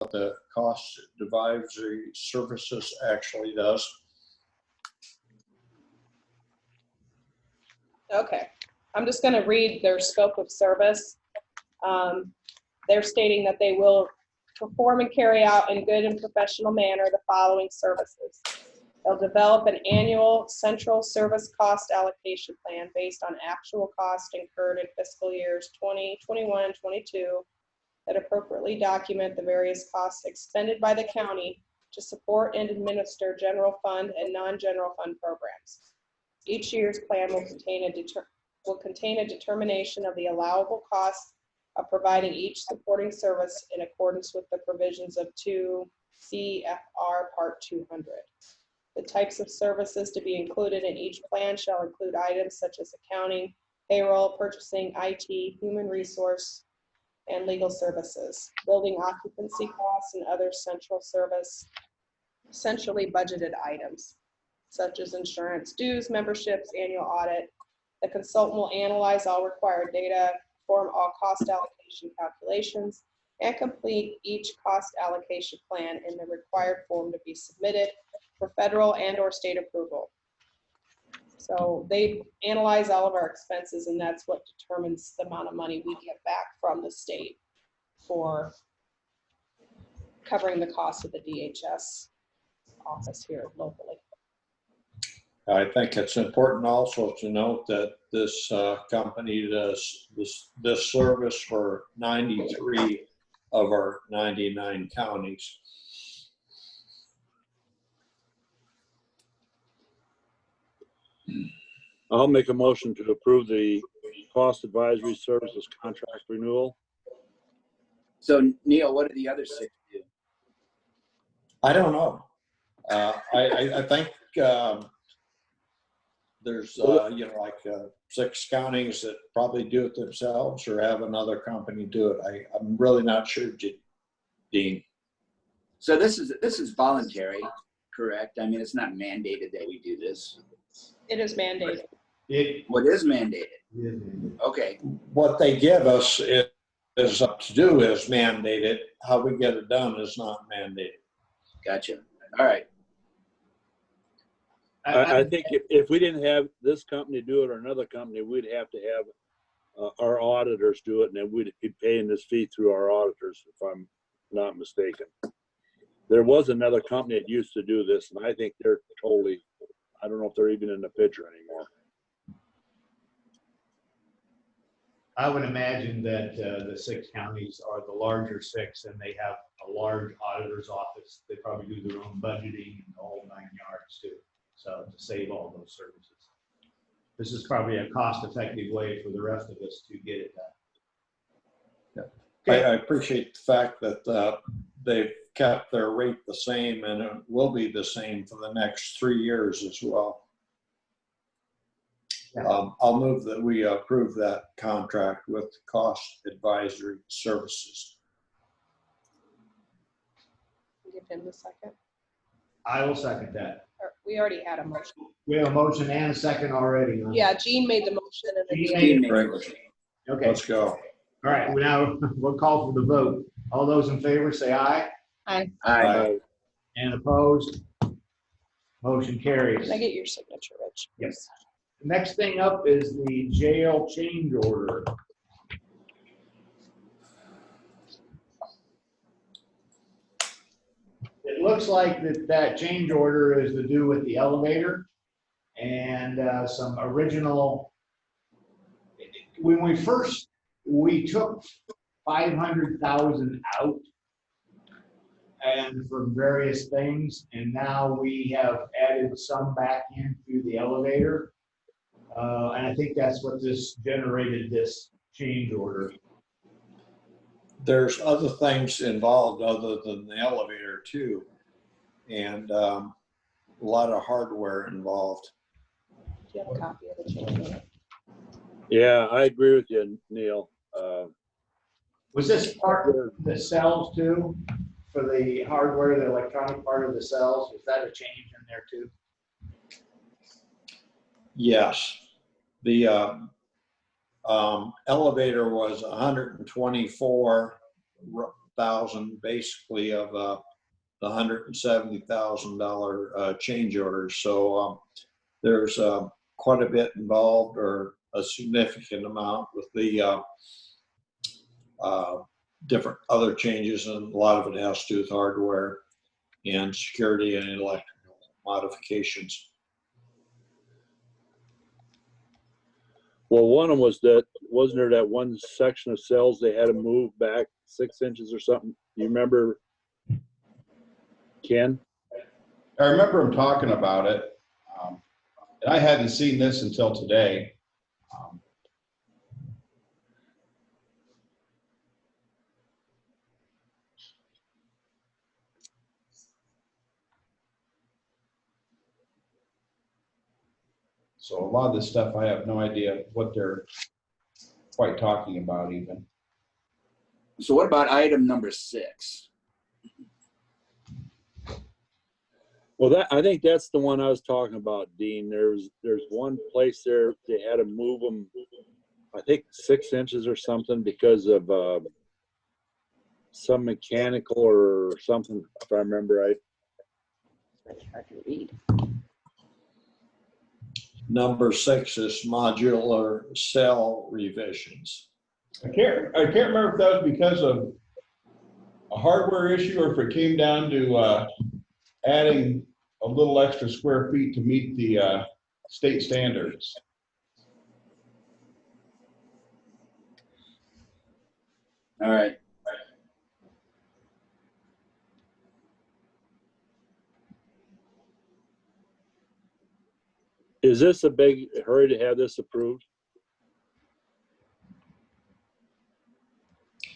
the cost advisory services actually does. Okay, I'm just going to read their scope of service. They're stating that they will perform and carry out in good and professional manner the following services. They'll develop an annual central service cost allocation plan based on actual cost incurred in fiscal years 20, 21, and 22 that appropriately document the various costs expended by the county to support and administer general fund and non-general fund programs. Each year's plan will contain a determination of the allowable costs of providing each supporting service in accordance with the provisions of 2 CFR Part 200. The types of services to be included in each plan shall include items such as accounting, payroll, purchasing, IT, human resource, and legal services, building occupancy costs, and other centrally budgeted items, such as insurance, dues, memberships, annual audit. The consultant will analyze all required data, perform all cost allocation calculations, and complete each cost allocation plan in the required form to be submitted for federal and/or state approval. So they analyze all of our expenses, and that's what determines the amount of money we get back from the state for covering the cost of the DHS office here locally. I think it's important also to note that this company does this service for 93 of our 99 counties. I'll make a motion to approve the cost advisory services contract renewal. So Neil, what do the other 6 do? I don't know. I think there's you know, like 6 counties that probably do it themselves or have another company do it. I'm really not sure, Dean. So this is voluntary, correct? I mean, it's not mandated that we do this. It is mandated. What is mandated? Okay. What they give us is up to do is mandated. How we get it done is not mandated. Gotcha. All right. I think if we didn't have this company do it or another company, we'd have to have our auditors do it, and then we'd be paying this fee through our auditors, if I'm not mistaken. There was another company that used to do this, and I think they're totally, I don't know if they're even in the picture anymore. I would imagine that the 6 counties are the larger 6, and they have a large auditor's office. They probably do their own budgeting and the whole 9 yards too. So to save all those services, this is probably a cost-effective way for the rest of us to get it done. Yeah. Okay. I appreciate the fact that they've kept their rate the same, and it will be the same for the next 3 years as well. Yeah. I'll move that we approve that contract with cost advisory services. Give him the second. I will second that. We already had a motion. We have a motion and a second already. Huh? Yeah, Gene made the motion, and then Gene made Right. the motion. Okay. Let's go. All right. We'll call for the vote. All those in favor say aye. Aye. Aye. And opposed? Motion carries. Can I get your signature, Rich? Yes. Next thing up is the jail change order. It looks like that change order is to do with the elevator and some original. When we took 500,000 out and from various things, and now we have added some back in through the elevator. And I think that's what this generated, this change order. There's other things involved other than the elevator too, and a lot of hardware involved. Do you have a copy of the change order? Yeah, I agree with you, Neil. Was this part of the cells too? For the hardware, the electronic part of the cells, was that a change in there too? Yes, the elevator was 124 thousand basically of the $170,000 change order. So there's quite a bit involved, or a significant amount, with the different other changes, and a lot of it has to do with hardware and security and electrical modifications. Well, one of them was that, wasn't there that one section of cells they had to move back 6 inches or something? You remember, Ken? I remember him talking about it, and I hadn't seen this until today. So a lot of this stuff, I have no idea what they're quite talking about even. So what about item number 6? Well, I think that's the one I was talking about, Dean. There's one place there, they had to move them, I think 6 inches or something, because of some mechanical or something, if I remember right. It's hard to read. Number 6 is modular cell revisions. I can't remember if that was because of a hardware issue or if it came down to adding a little extra square feet to meet the state standards. All right. Is this a big hurry to have this approved?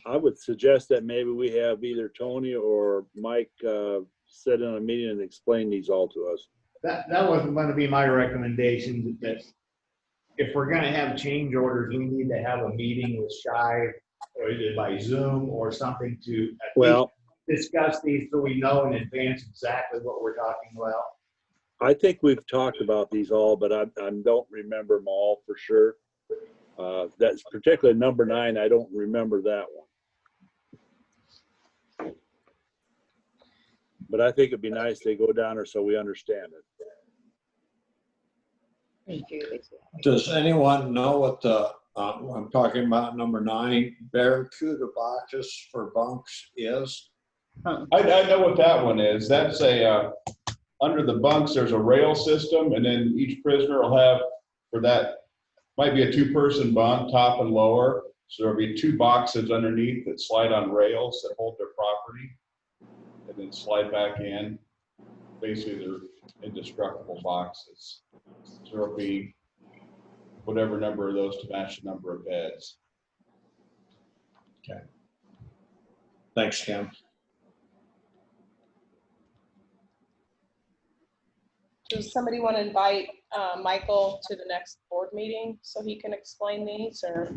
I would suggest that maybe we have either Tony or Mike sit in a meeting and explain these all to us. That wasn't going to be my recommendation, that if we're going to have change orders, we need to have a meeting with Shy, or either by Zoom or something, to at least discuss these so we know in advance exactly what we're talking about. I think we've talked about these all, but I don't remember them all for sure. That's particularly number 9. I don't remember that one. But I think it'd be nice they go down there so we understand it. Thank you. Does anyone know what the, I'm talking about number 9, Barracuda boxes for bunks is? I know what that one is. That's a, under the bunks, there's a rail system, and then each prisoner will have, for that, might be a 2-person bunk, top and lower. So there'll be 2 boxes underneath that slide on rails that hold their property, and then slide back in. Basically, they're indestructible boxes. So there'll be whatever number of those to match the number of beds. Okay. Thanks, Kim. Does somebody want to invite Michael to the next board meeting so he can explain these, or?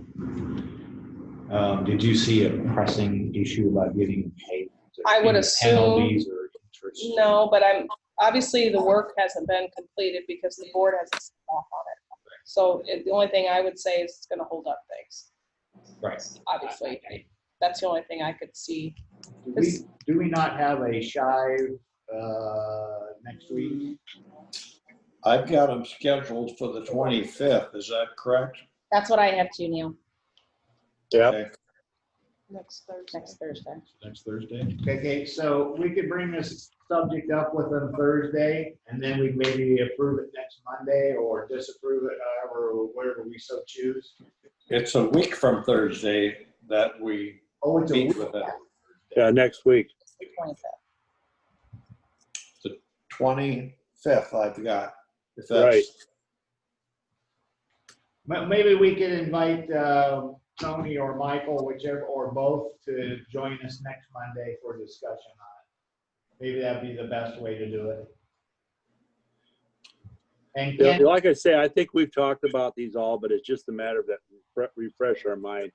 Did you see a pressing issue about getting paid? I would assume. Penalties or interest? No, but obviously the work hasn't been completed because the board hasn't signed off on it. So the only thing I would say is it's going to hold up things. Right. Obviously, that's the only thing I could see. Do we not have a Shy next week? I've got them scheduled for the 25th. Is that correct? That's what I have too, Neil. Yeah. Okay. Next Thursday. Next Thursday. Next Thursday. Okay, so we could bring this subject up with them Thursday, and then we maybe approve it next Monday or disapprove it, however, whatever we so choose. It's a week from Thursday that we Oh, it's a meet week. with it. Yeah, next week. The 25th. The 25th I've got. If Right. Maybe we could invite Tony or Michael, whichever, or both, to join us next Monday for discussion on it. Maybe that'd be the best way to do it. And Yeah, Ken, like I say, I think we've talked about these all, but it's just a matter of that refresh our mind,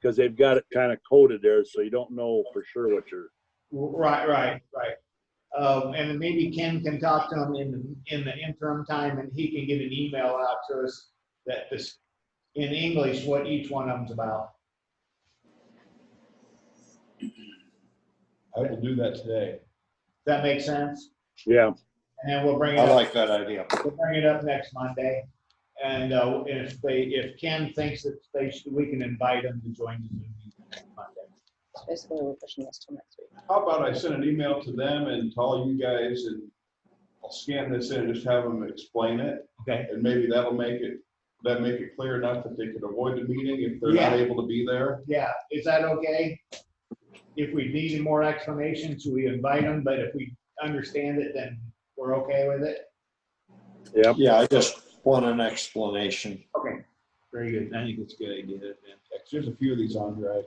because they've got it kind of coded there, so you don't know for sure what you're. right. And maybe Ken can talk to him in the interim time, and he can get an email out to us that this, in English, what each one of them's about. I will do that today. Does that make sense? Yeah, And then we'll bring it I up. like that idea. We'll bring it up next Monday. And if Ken thinks that we can invite him to join the Zoom meeting next Monday. Basically, we're pushing this till next week. How about I send an email to them and to all you guys, and I'll scan this in and just have them explain it. Okay. And maybe that'll make it clear enough that they could avoid the meeting if they're not able to be there. Yeah, is that okay? If we need more explanations, we invite them, but if we understand it, then we're okay with it? yep. Yeah, I just want an explanation. Okay, very good. I think it's a good idea. There's a few of these on here, I have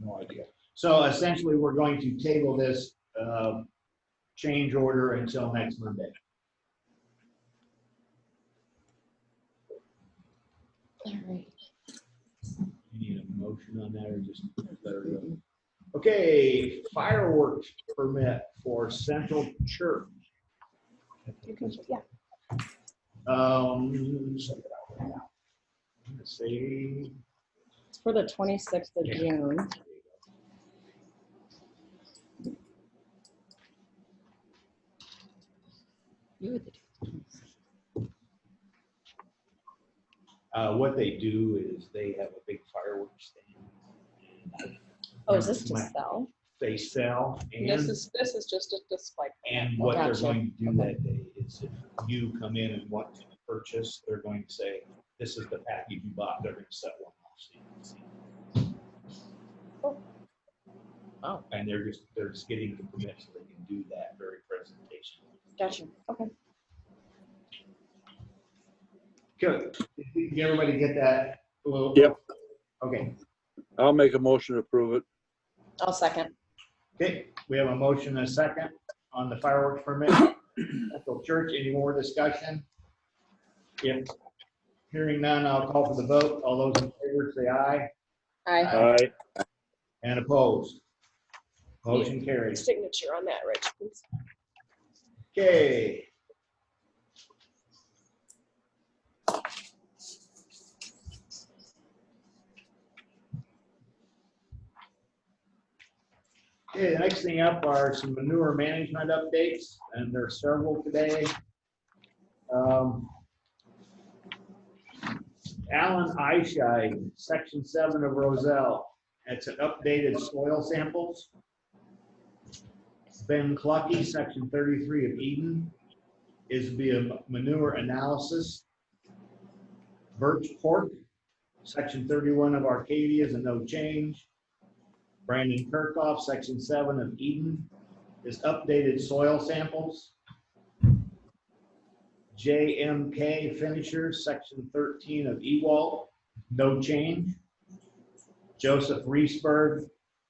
no idea. So essentially, we're going to table this change order until next Monday. All right. You need a motion on that or just let her go? Okay, fireworks permit for Central Church. You can, yeah. Let's see. It's for the 26th of Yeah. June. You would What they do is they have a big fireworks stand. Oh, is this to sell? They sell This and, is just a display. and what they're Gotcha. going to do that day is if you come in and want to purchase, they're going to say, this is the package you bought. They're going to set one off. So you can see. Oh, And they're just getting the permit so they can do that very presentation. gotcha. Okay. Good. Did everybody get that? Well, Yep. Okay. I'll make a motion to approve it. I'll second. Okay, we have a motion and a second on the fireworks permit. Central Church, any more discussion? If hearing none, I'll call for the vote. All those in favor say aye. Aye. Aye. And opposed? Motion carries. Signature on that, Rich, please. Okay. Okay, the next thing up are some manure management updates, and there are several today. Alan Eichide, Section 7 of Roselle. It's an updated soil samples. Ben Clucky, Section 33 of Eden, is via manure analysis. Birch Pork, Section 31 of Arcadia is a no change. Brandon Kirkhoff, Section 7 of Eden, is updated soil samples. JMK Finishers, Section 13 of Ewald, no change. Joseph Reesberg,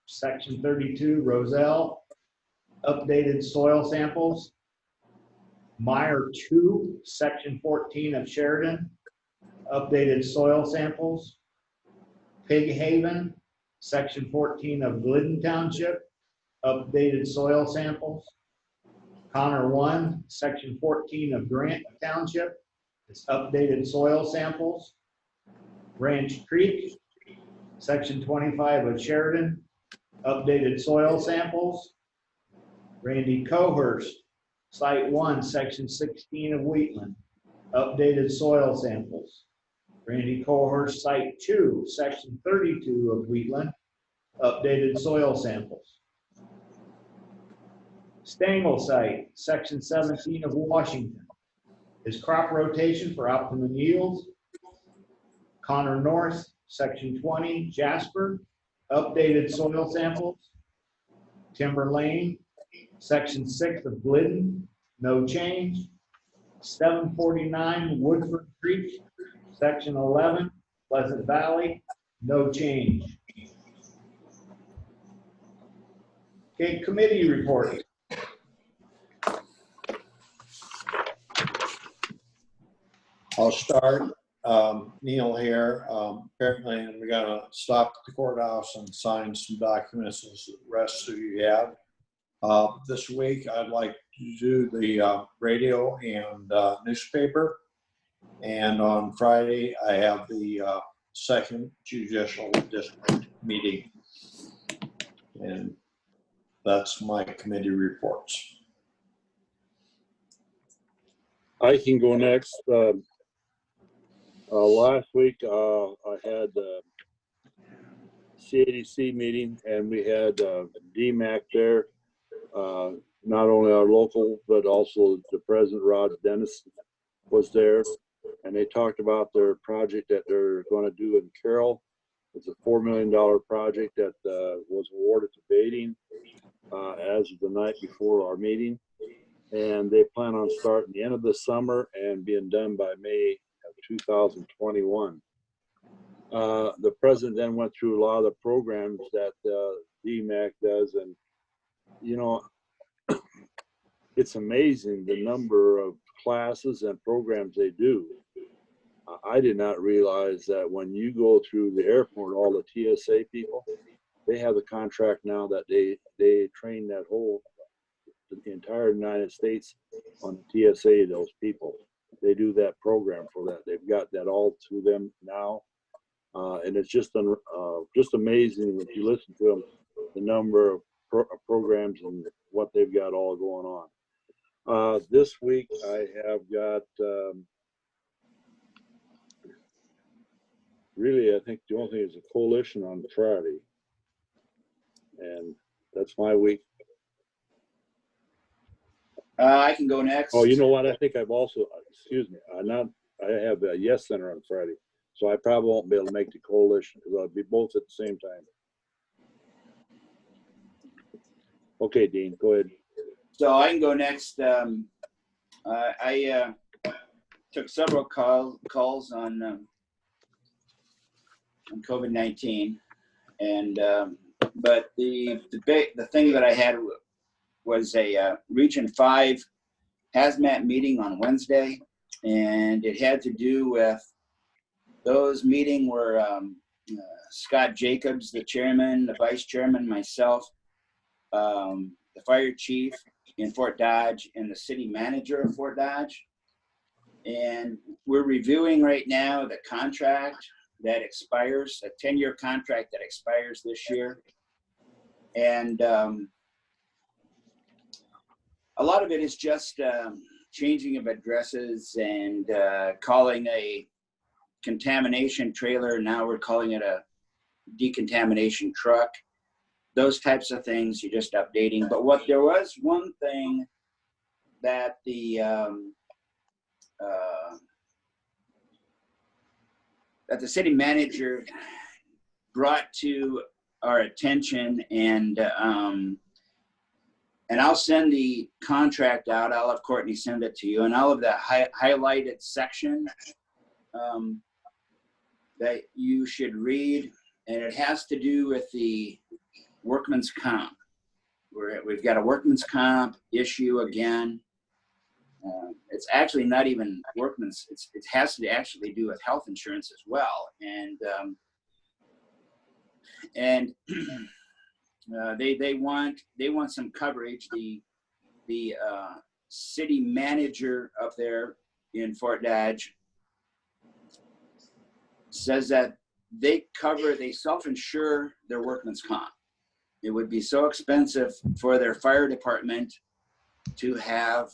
Section 32, Roselle, updated soil samples. Meyer 2, Section 14 of Sheridan, updated soil samples. Pig Haven, Section 14 of Glidden Township, updated soil samples. Connor 1, Section 14 of Grant Township, is updated soil samples. Ranch Creek, Section 25 of Sheridan, updated soil samples. Randy Cohurst, Site 1, Section 16 of Wheatland, updated soil samples. Randy Cohurst, Site 2, Section 32 of Wheatland, updated soil samples. Stengel Site, Section 17 of Washington, is crop rotation for optimum yields. Connor North, Section 20, Jasper, updated soil samples. Timber Lane, Section 6 of Glidden, no change. 749 Woodford Creek, Section 11, Pleasant Valley, no change. Okay, committee report. I'll start. Neil here. Apparently, we gotta stop at the courthouse and sign some documents as the rest of you have. This week, I'd like to do the radio and newspaper. And on Friday, I have the second judicial district meeting. And That's my committee reports. I can go next. Last week, I had CADC meeting, and we had DMAC there. Not only our local, but also the president, Rod Dennis, was there. And they talked about their project that they're going to do in Carroll. It's a $4 million project that was awarded to Bading as of the night before our meeting. And they plan on starting the end of the summer and being done by May of 2021. The president then went through a lot of the programs that DMAC does, and you know, it's amazing the number of classes and programs they do. I did not realize that when you go through the airport, all the TSA people, they have a contract now that they train that whole, the entire United States on TSA, those people. They do that program for that. They've got that all through them now. And it's just amazing if you listen to them, the number of programs and what they've got all going on. This week I have got, really, I think the only thing is a coalition on Friday. And that's my week. I can go next. Oh, you know what? I think I've also, excuse me, I have a Yes Center on Friday. So I probably won't be able to make the coalition because I'll be both at the same time. Okay, Dean, go ahead. So I can go next. I took several calls on COVID-19, and but the thing that I had was a Region 5 hazmat meeting on Wednesday, and it had to do with those meeting were Scott Jacobs, the chairman, the vice chairman, myself, the fire chief in Fort Dodge, and the city manager of Fort Dodge. And we're reviewing right now the contract that expires, a 10-year contract that expires this year. And a lot of it is just changing of addresses and calling a contamination trailer. Now we're calling it a decontamination truck. Those types of things, you're just updating. But there was one thing that the city manager brought to our attention, and I'll send the contract out. I'll have Courtney send it to you, and I'll have the highlighted section that you should read, and it has to do with the workman's comp. We've got a workman's comp issue again. It's actually not even workman's. It has to actually do with health insurance as well, and they want some coverage. The city manager up there in Fort Dodge says that they self-insure their workman's comp. It would be so expensive for their fire department to have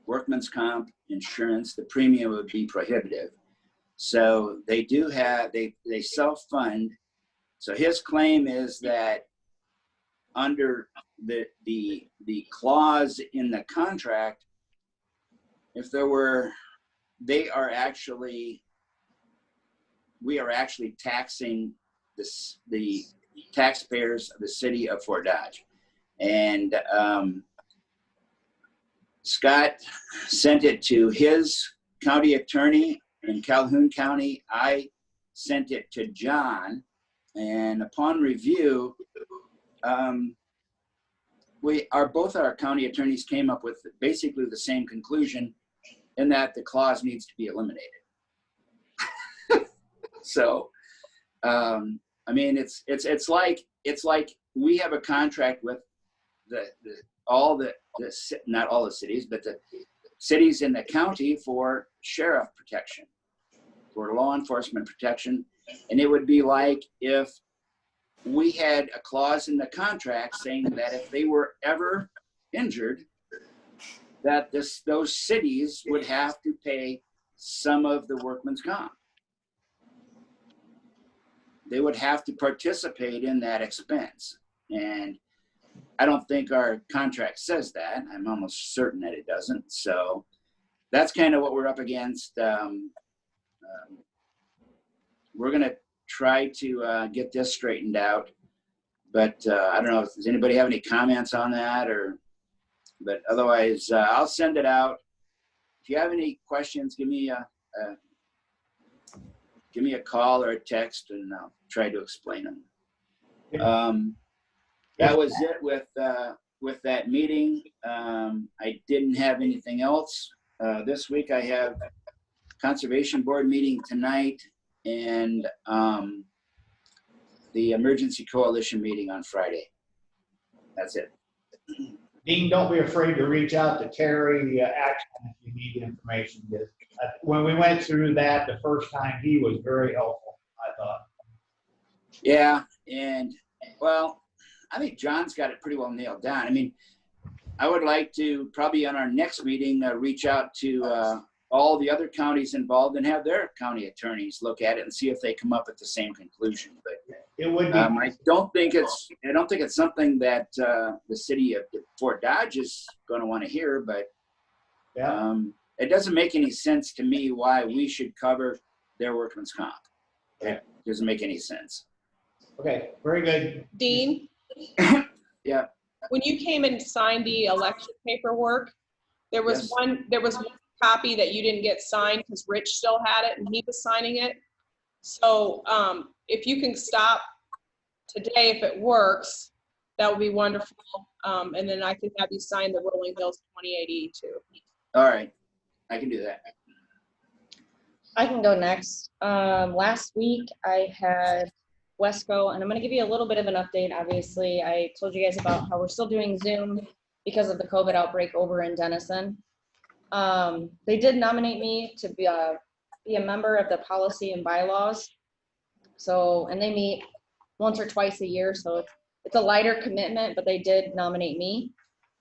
workman's comp insurance. The premium would be prohibitive. So they self-fund. So his claim is that under the clause in the contract, we are actually taxing the taxpayers of the city of Fort Dodge. And Scott sent it to his county attorney in Calhoun County. I sent it to John, and upon review, both our county attorneys came up with basically the same conclusion, in that the clause needs to be eliminated. So, I mean, it's like we have a contract with not all the cities, but the cities in the county for sheriff protection, for law enforcement protection. And it would be like if we had a clause in the contract saying that if they were ever injured, that those cities would have to pay some of the workman's comp. They would have to participate in that expense. And I don't think our contract says that. I'm almost certain that it doesn't. So that's kind of what we're up against. We're going to try to get this straightened out. But I don't know, does anybody have any comments on that? But otherwise, I'll send it out. If you have any questions, give me a call or a text, and I'll try to explain them. That was it with that meeting. I didn't have anything else. This week I have Conservation Board meeting tonight, and the Emergency Coalition meeting on Friday. That's it. Dean, don't be afraid to reach out to Terry Action if you need information. When we went through that the first time, he was very helpful, I thought. Yeah, and well, I think John's got it pretty well nailed down. I mean, I would like to probably on our next meeting reach out to all the other counties involved and have their county attorneys look at it and see if they come up with the same conclusion. But It would be. I don't think it's something that the city of Fort Dodge is going to want to hear. But Yeah. It doesn't make any sense to me why we should cover their workman's comp. It doesn't make any sense. Okay, very good. Dean, Yeah. when you came and signed the election paperwork, there was Yes. one copy that you didn't get signed because Rich still had it and he was signing it. So if you can stop today, if it works, that would be wonderful. And then I can have you sign the Rolling Hills 2080 too. All right. I can do that. I can go next. Last week I had Wesco, and I'm going to give you a little bit of an update. Obviously, I told you guys about how we're still doing Zoom because of the COVID outbreak over in Denison. They did nominate me to be a member of the policy and bylaws. So, and they meet once or twice a year, so it's a lighter commitment, but they did nominate me.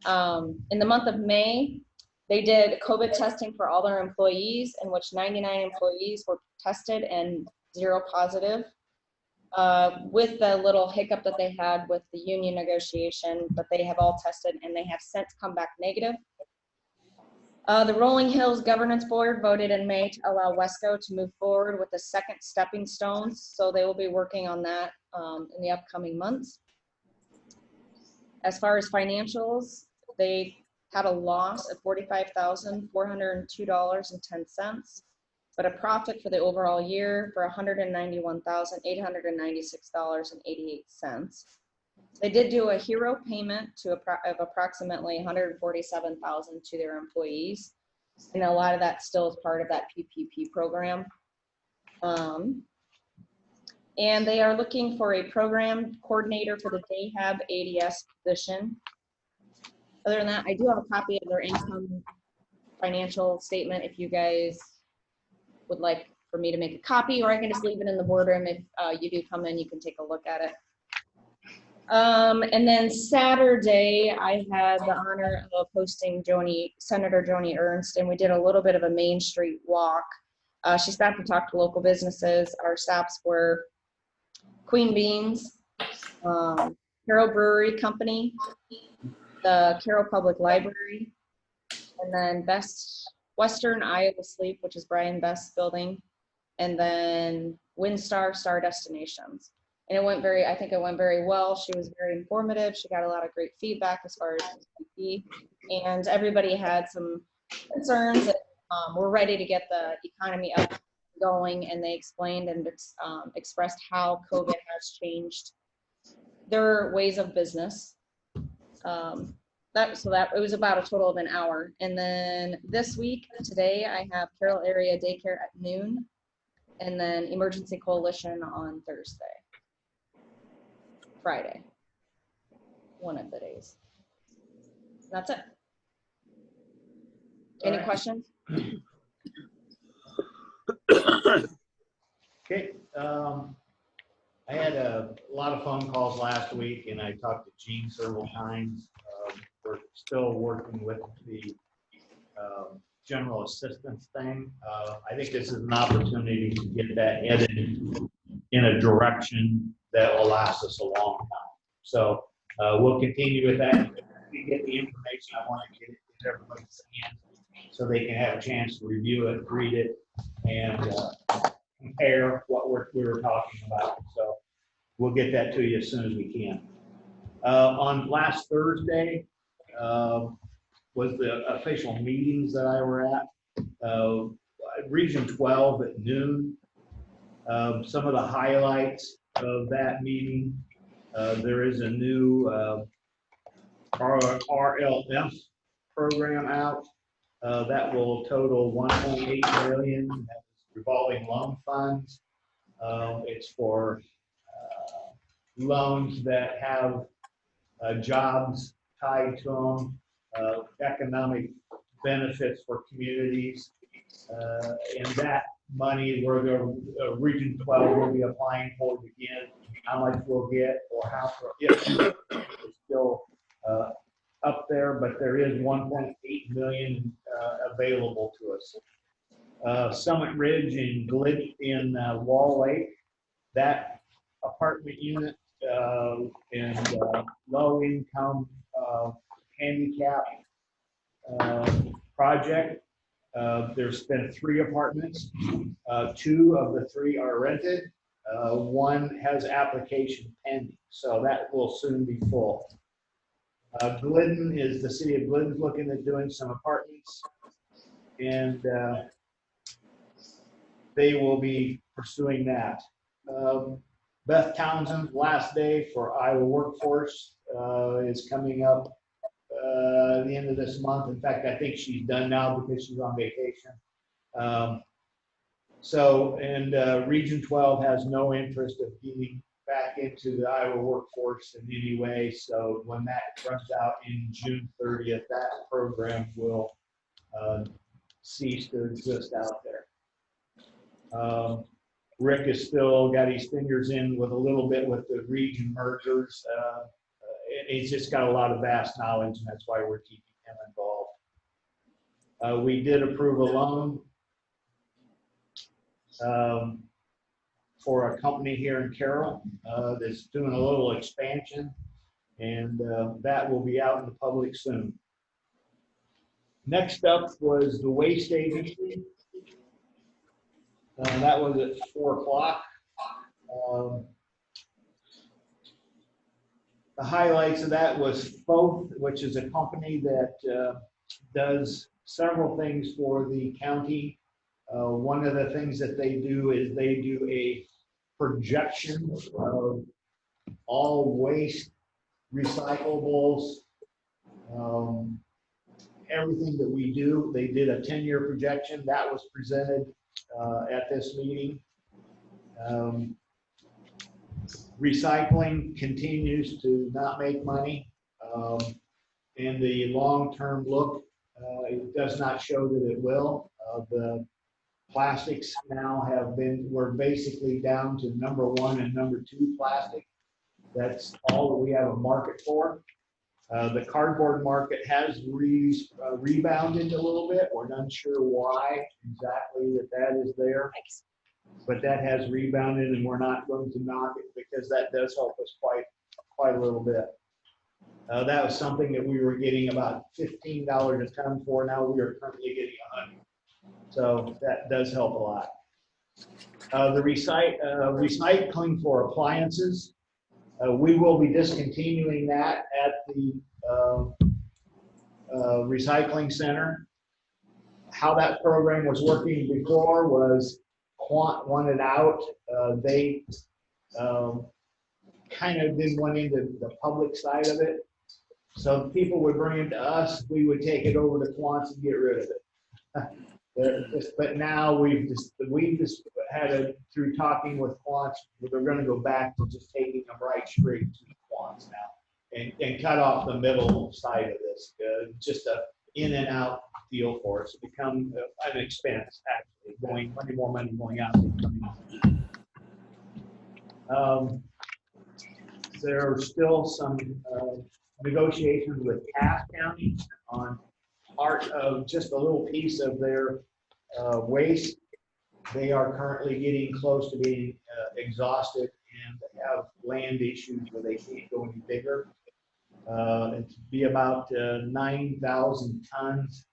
In the month of May, they did COVID testing for all their employees, in which 99 employees were tested and 0 positive. With the little hiccup that they had with the union negotiation, but they have all tested and they have since come back negative. The Rolling Hills Governance Board voted in May to allow Wesco to move forward with the second stepping stones, so they will be working on that in the upcoming months. As far as financials, they had a loss of $45,402.10, but a profit for the overall year for $191,896.88. They did do a hero payment of approximately $147,000 to their employees, and a lot of that still is part of that PPP program. And they are looking for a program coordinator for the Dayhab ADS position. Other than that, I do have a copy of their income financial statement if you guys would like for me to make a copy, or I can just leave it in the boardroom. If you do come in, you can take a look at it. And then Saturday, I had the honor of hosting Senator Joni Ernst, and we did a little bit of a Main Street walk. She stopped to talk to local businesses. Our stops were Queen Beans, Carroll Brewery Company, the Carroll Public Library, and then Western Iowa Sleep, which is Brian Best's building, and then WindStar Star Destinations. And I think it went very well. She was very informative. She got a lot of great feedback as far as PPP, and everybody had some concerns that we're ready to get the economy up going, and they explained and expressed how COVID has changed their ways of business. It was about a total of an hour. And then this week, today, I have Carroll Area Daycare at noon, and then Emergency Coalition on Friday, one of the days. That's it. Any questions? Okay. I I had a lot of phone calls last week, and I talked to Gene several times. We're still working with the general assistance thing. I think this is an opportunity to get that headed in a direction that will last us a long time. So we'll continue with that. We get the information. I want to get it in everybody's hands so they can have a chance to review it, read it, and compare what we were talking about. So we'll get that to you as soon as we can. On last Thursday was the official meetings that I were at. Region 12 at noon. Some of the highlights of that meeting, there is a new RLF program out that will total 1.8 million. That's revolving loan funds. It's for loans that have jobs tied to them, economic benefits for communities. And that money where the Region 12 will be applying for it again, how much we'll get or how it's still up there, but there is 1.8 million available to us. Summit Ridge in Wall Lake, that apartment unit and low income handicap project. There's been 3 apartments. 2 of the 3 are rented. 1 has application pending, so that will soon be full. Glidden is the city of Glidden's looking at doing some apartments, and they will be pursuing that. Beth Townsend's last day for Iowa Workforce is coming up the end of this month. In fact, I think she's done now because she's on vacation. Region 12 has no interest of getting back into the Iowa workforce in any way. So when that runs out in June 30th, that program will cease to exist out there. Rick has still got his fingers in with a little bit with the region mergers. He's just got a lot of vast knowledge, and that's why we're keeping him involved. We did approve a loan for a company here in Carroll that's doing a little expansion, and that will be out in the public soon. Next up was the waste agency. That was at 4 o'clock. The highlights of that was Foth, which is a company that does several things for the county. One of the things that they do is they do a projection of all waste, recyclables, everything that we do. They did a 10-year projection that was presented at this meeting. Recycling continues to not make money, and the long-term look, it does not show that it will. The plastics now we're basically down to number 1 and number 2 plastic. That's all that we have a market for. The cardboard market has rebounded a little bit. We're not sure why exactly that is there, but that has rebounded, and we're not going to knock it because that does help us quite a little bit. That was something that we were getting about $15 a ton for. Now we are currently getting $100. So that does help a lot. The recycling for appliances, we will be discontinuing that at the recycling center. How that program was working before was Quant wanted out. They kind of didn't want into the public side of it. So people would bring it to us, we would take it over to Quant's and get rid of it. But now we've just had through talking with Quants, they're going to go back to just taking them right straight to Quants now and cut off the middle side of this. Just a in and out deal for us. Become an expense actually, more money going out than coming in. There are still some negotiations with Cass County on part of just a little piece of their waste. They are currently getting close to being exhausted and have land issues where they can't go any bigger. It'd be about 9,000 tons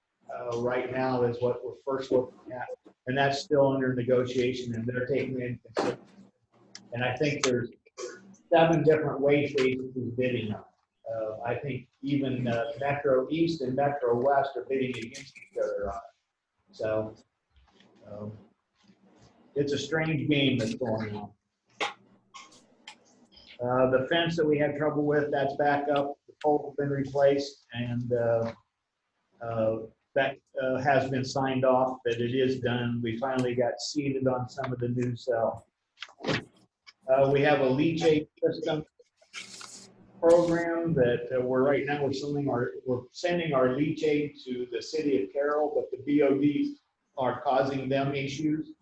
right now is what we're first looking at. And that's still under negotiation, and they're taking in consideration. And I think there's 7 different waste agencies bidding on it. I think even Metro East and Metro West are bidding against each other on it. So it's a strange game that's going on. The fence that we had trouble with, that's back up. The pole's been replaced, and that has been signed off that it is done. We finally got seated on some of the new cell. We have a leachate system program that right now we're sending our leachate to the city of Carroll, but the BODs are causing them issues.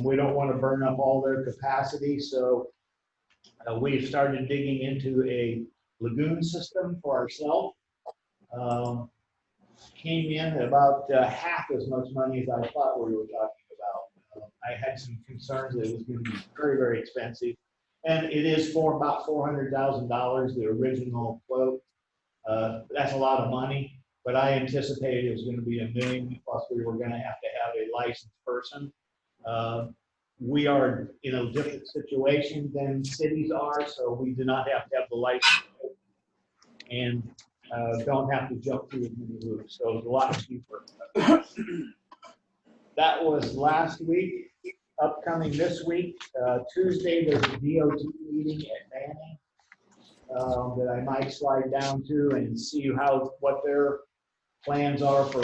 We don't want to burn up all their capacity, so we've started digging into a lagoon system for ourselves. Came in at about half as much money as I thought we were talking about. I had some concerns that it was going to be very, very expensive. And it is for about $400,000, the original quote. That's a lot of money, but I anticipated it was going to be $1 million, plus we were going to have a licensed person. We are in a different situation than cities are, so we do not have to have the license and don't have to jump through as many hoops. So it's a lot cheaper. That was last week. Upcoming this week, Tuesday, there's a DOT meeting at Manning that I might slide down to and see what their plans are for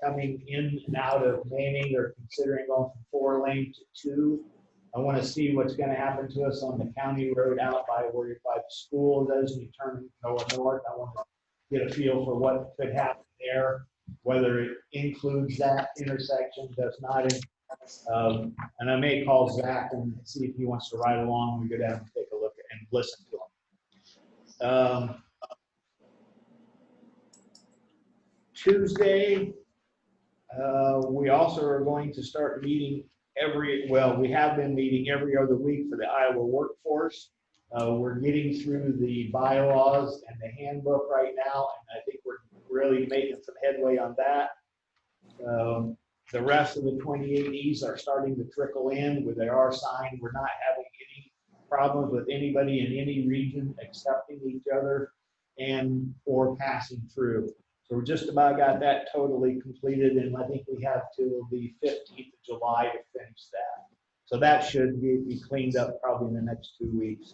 coming in and out of Manning. They're considering going from 4-lane to 2. I want to see what's going to happen to us on the county road out by the school is and you turn north. I want to get a feel for what could happen there, whether it includes that intersection, does not. And I may call Zach and see if he wants to ride along. We go down and take a look and listen to him. Tuesday, we also are going to start meeting we have been meeting every other week for the Iowa workforce. We're getting through the bylaws and the handbook right now, and I think we're really making some headway on that. The rest of the 28Es are starting to trickle in where they are signed. We're not having any problems with anybody in any region accepting each other or passing through. So we're just about got that totally completed, and I think we have till the 15th of July to finish that. So that should be cleaned up probably in the next 2 weeks.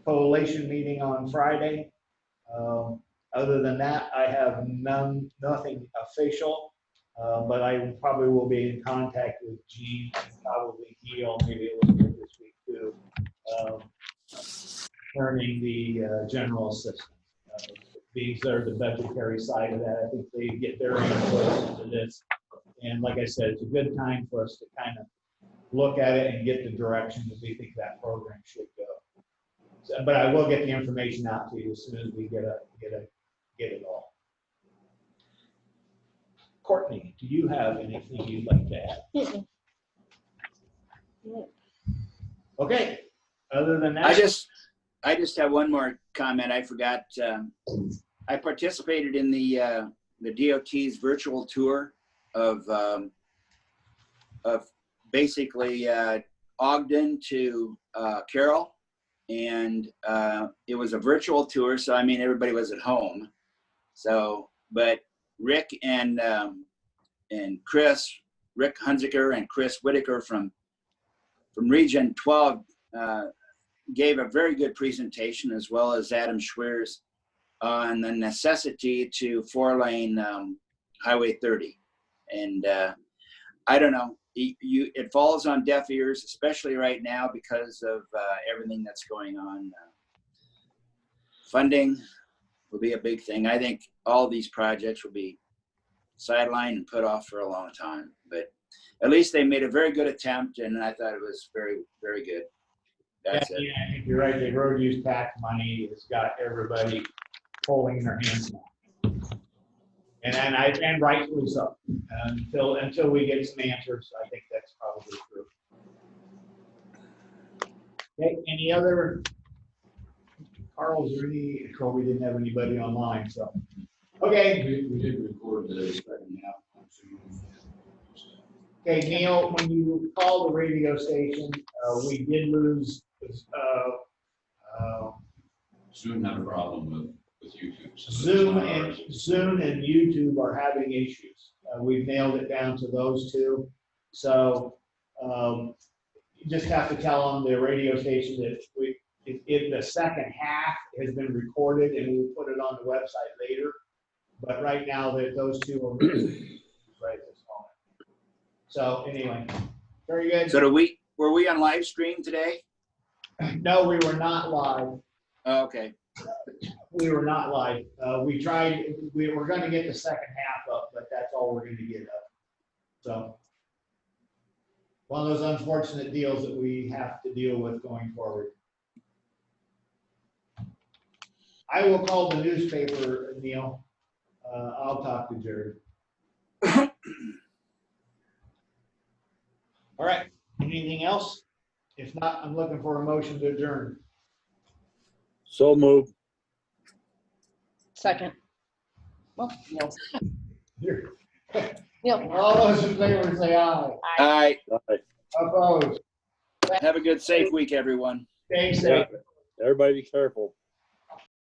Coalition meeting on Friday. Other than that, I have nothing official, but I probably will be in contact with Gene and probably Heal maybe a little bit this week too, concerning the general assistant. These are the budgetary side of that. I think they get their input into this. And like I said, it's a good time for us to kind of look at it and get the direction that we think that program should go. So, but I will get the information out to you as soon as we get it all. Courtney, do you have anything you'd like to add? Okay. Other than that, I just have one more comment. I forgot. I participated in the DOT's virtual tour of basically Ogden to Carroll, and it was a virtual tour. So I mean, everybody was at home. So, but Rick and Chris, Rick Hunziker and Chris Whitaker from Region 12 gave a very good presentation, as well as Adam Schweers, on the necessity to 4-lane Highway 30. And I don't know, it falls on deaf ears, especially right now because of everything that's going on. Funding will be a big thing. I think all these projects will be sidelined and put off for a long time. But at least they made a very good attempt, and I thought it was very, very good. That's it. Yeah, I think you're right. The road use tax money has got everybody holding their hands now. And rightfully so. Until we get some answers, I think that's probably true. Okay, any other? Carl, is there any? Carl, we didn't have anybody online, so. Okay. We did record the second half. Okay, Neil, when you called the radio station, we did lose, Zoom had a problem with YouTube. so it's Zoom not and ours. Zoom and YouTube are having issues. We've nailed it down to those two. So, you just have to tell them, the radio station, that the second half has been recorded and we'll put it on the website later. But right now, those two are right at this moment. So anyway, very good. So were we on live stream today? No, we were not live. Oh, okay. We were not live. We tried, we were gonna get the second half up, but that's all we're gonna get up. So one of those unfortunate deals that we have to deal with going forward. I will call the newspaper, Neil. I'll talk to Jared. All right, anything else? If not, I'm looking for a motion to adjourn. So moved. Second. Well, Neil. Here. Neil. All those in favor say aye. All right. Aye. Opposed? Have a good, safe week, everyone. Stay Yeah. safe. Everybody be careful.